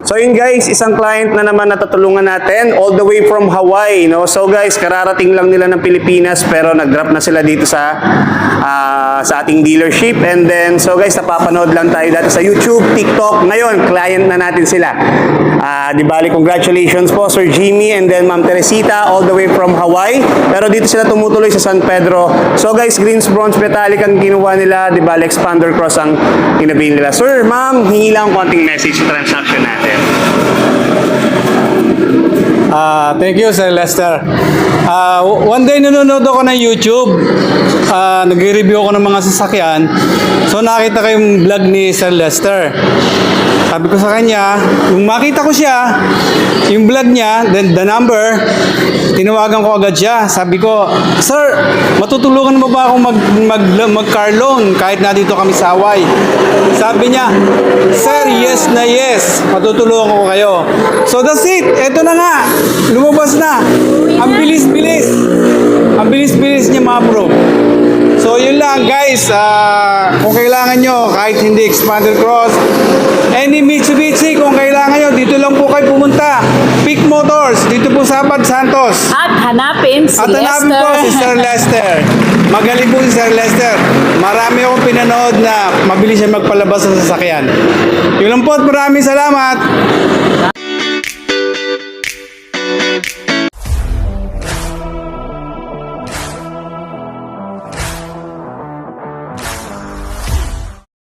So yun guys, isang client na naman natutulungan natin all the way from Hawaii, no? So guys, kararating lang nila ng Pilipinas pero nag-drop na sila dito sa ating dealership. And then, so guys, napapanood lang tayo dati sa YouTube, TikTok. Ngayon, client na natin sila. Di bali, congratulations po Sir Jimmy and then Ma'am Teresita all the way from Hawaii. Pero dito sila tumutuloy sa San Pedro. So guys, greens, bronze, metallic ang kinuha nila. Di bali, expander cross ang inabihin nila. Sir, ma'am, hingi lang konting message sa transaction natin. Thank you, Sir Lester. One day nanonood ako ng YouTube. Nag-review ako ng mga sasakyan. So nakita ko yung vlog ni Sir Lester. Sabi ko sa kanya, nung makita ko siya, yung vlog niya, then the number, tinawagan ko agad siya. Sabi ko, Sir, matutulungan mo ba akong mag-car loan kahit na dito kami sa Hawaii? Sabi niya, Sir, yes na yes. Matutulungan ko kayo. So that's it. Eto na nga. Lumabas na. Ang bilis-bilis. Ang bilis-bilis niya ma-approve. So yun lang guys. Kung kailangan nyo, kahit hindi expander cross, any Mitsubishi, kung kailangan nyo, dito lang po kayo pumunta. Peak Motors, dito po sa Abad Santos. At hanapin si At hanapin Lester. po si Sir Lester. Magaling po si Sir Lester. Marami akong pinanood na mabilis siya magpalabas sa sasakyan. Yun lang po at maraming salamat.